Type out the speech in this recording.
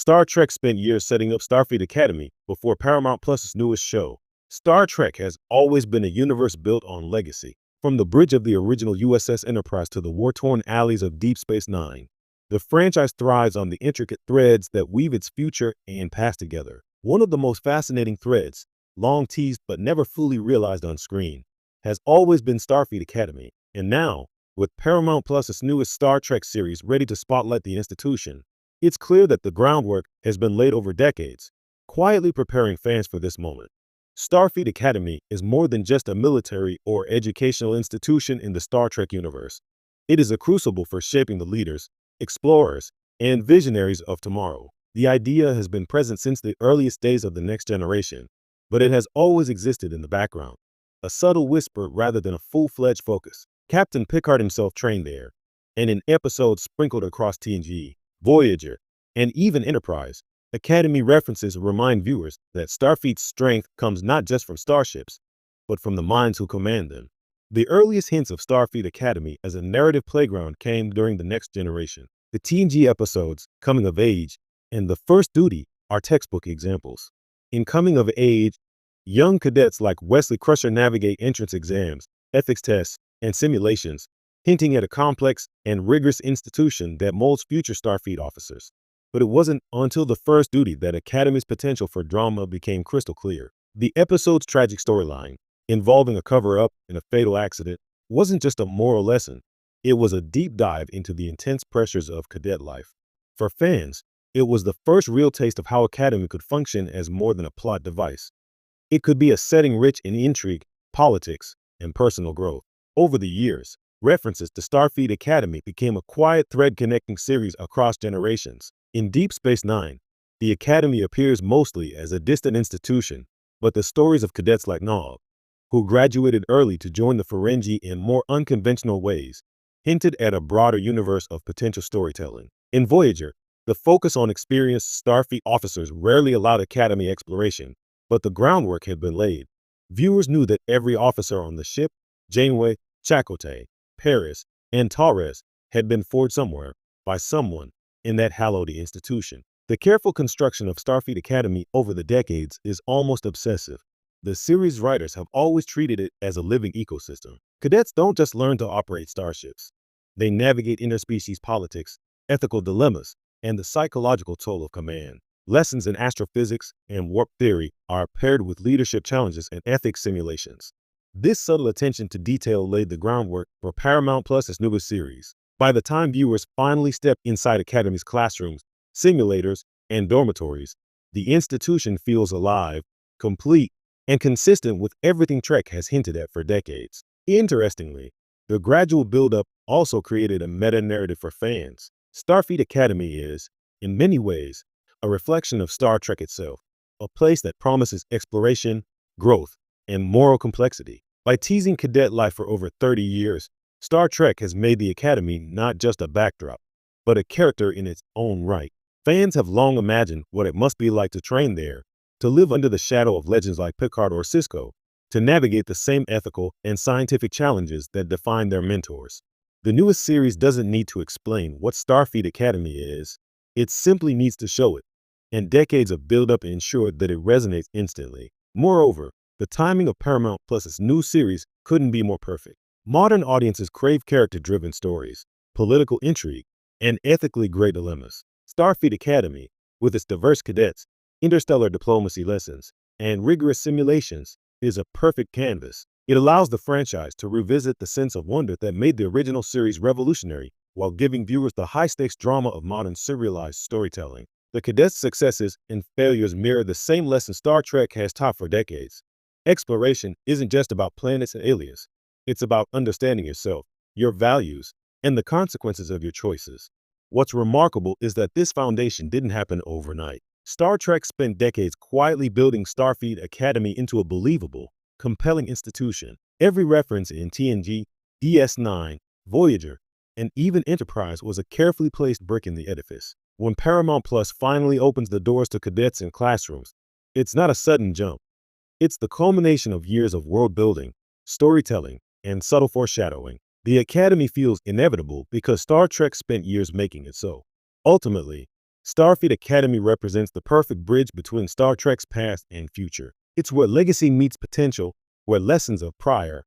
Star Trek spent years setting up Starfleet Academy before Paramount Plus's newest show. Star Trek has always been a universe built on legacy, from the bridge of the original USS Enterprise to the war-torn alleys of Deep Space Nine. The franchise thrives on the intricate threads that weave its future and past together. One of the most fascinating threads, long teased but never fully realized on screen, has always been Starfleet Academy. And now, with Paramount Plus's newest Star Trek series ready to spotlight the institution, it's clear that the groundwork has been laid over decades, quietly preparing fans for this moment. Starfleet Academy is more than just a military or educational institution in the Star Trek universe. It is a crucible for shaping the leaders, explorers, and visionaries of tomorrow. The idea has been present since the earliest days of the next generation, but it has always existed in the background, a subtle whisper rather than a full-fledged focus. Captain Picard himself trained there, and in episodes sprinkled across TNG, Voyager, and even Enterprise, Academy references remind viewers that Starfleet's strength comes not just from starships, but from the minds who command them. The earliest hints of Starfleet Academy as a narrative playground came during the Next Generation. The TNG episodes, Coming of Age, and The First Duty are textbook examples. In Coming of Age, young cadets like Wesley Crusher navigate entrance exams, ethics tests, and simulations, hinting at a complex and rigorous institution that molds future Starfleet officers. But it wasn't until The First Duty that Academy's potential for drama became crystal clear. The episode's tragic storyline, involving a cover-up and a fatal accident, wasn't just a moral lesson. It was a deep dive into the intense pressures of cadet life. For fans, it was the first real taste of how Academy could function as more than a plot device. It could be a setting rich in intrigue, politics, and personal growth. Over the years, references to Starfleet Academy became a quiet thread connecting series across generations. In Deep Space Nine, the Academy appears mostly as a distant institution, but the stories of cadets like Nog, who graduated early to join the Ferengi in more unconventional ways, hinted at a broader universe of potential storytelling. In Voyager, the focus on experienced Starfleet officers rarely allowed Academy exploration, but the groundwork had been laid. Viewers knew that every officer on the ship, Janeway, Chakotay, Paris, and Torres, had been forged somewhere, by someone, in that hallowed institution. The careful construction of Starfleet Academy over the decades is almost obsessive. The series' writers have always treated it as a living ecosystem. Cadets don't just learn to operate starships. They navigate interspecies politics, ethical dilemmas, and the psychological toll of command. Lessons in astrophysics and warp theory are paired with leadership challenges and ethics simulations. This subtle attention to detail laid the groundwork for Paramount Plus's newest series. By the time viewers finally step inside Academy's classrooms, simulators, and dormitories, the institution feels alive, complete, and consistent with everything Trek has hinted at for decades. Interestingly, the gradual build-up also created a meta-narrative for fans. Starfleet Academy is, in many ways, a reflection of Star Trek itself, a place that promises exploration, growth, and moral complexity. By teasing cadet life for over 30 years, Star Trek has made the Academy not just a backdrop, but a character in its own right. Fans have long imagined what it must be like to train there, to live under the shadow of legends like Picard or Sisko, to navigate the same ethical and scientific challenges that define their mentors. The newest series doesn't need to explain what Starfleet Academy is, it simply needs to show it, and decades of build-up ensured that it resonates instantly. Moreover, the timing of Paramount Plus's new series couldn't be more perfect. Modern audiences crave character-driven stories, political intrigue, and ethically gray dilemmas. Starfleet Academy, with its diverse cadets, interstellar diplomacy lessons, and rigorous simulations, is a perfect canvas. It allows the franchise to revisit the sense of wonder that made the original series revolutionary, while giving viewers the high-stakes drama of modern serialized storytelling. The cadets' successes and failures mirror the same lesson Star Trek has taught for decades. Exploration isn't just about planets and aliens. It's about understanding yourself, your values, and the consequences of your choices. What's remarkable is that this foundation didn't happen overnight. Star Trek spent decades quietly building Starfleet Academy into a believable, compelling institution. Every reference in TNG, DS9, Voyager, and even Enterprise was a carefully placed brick in the edifice. When Paramount Plus finally opens the doors to cadets in classrooms, it's not a sudden jump. It's the culmination of years of world building, storytelling, and subtle foreshadowing. The Academy feels inevitable because Star Trek spent years making it so. Ultimately, Starfleet Academy represents the perfect bridge between Star Trek's past and future. It's where legacy meets potential, where lessons of prior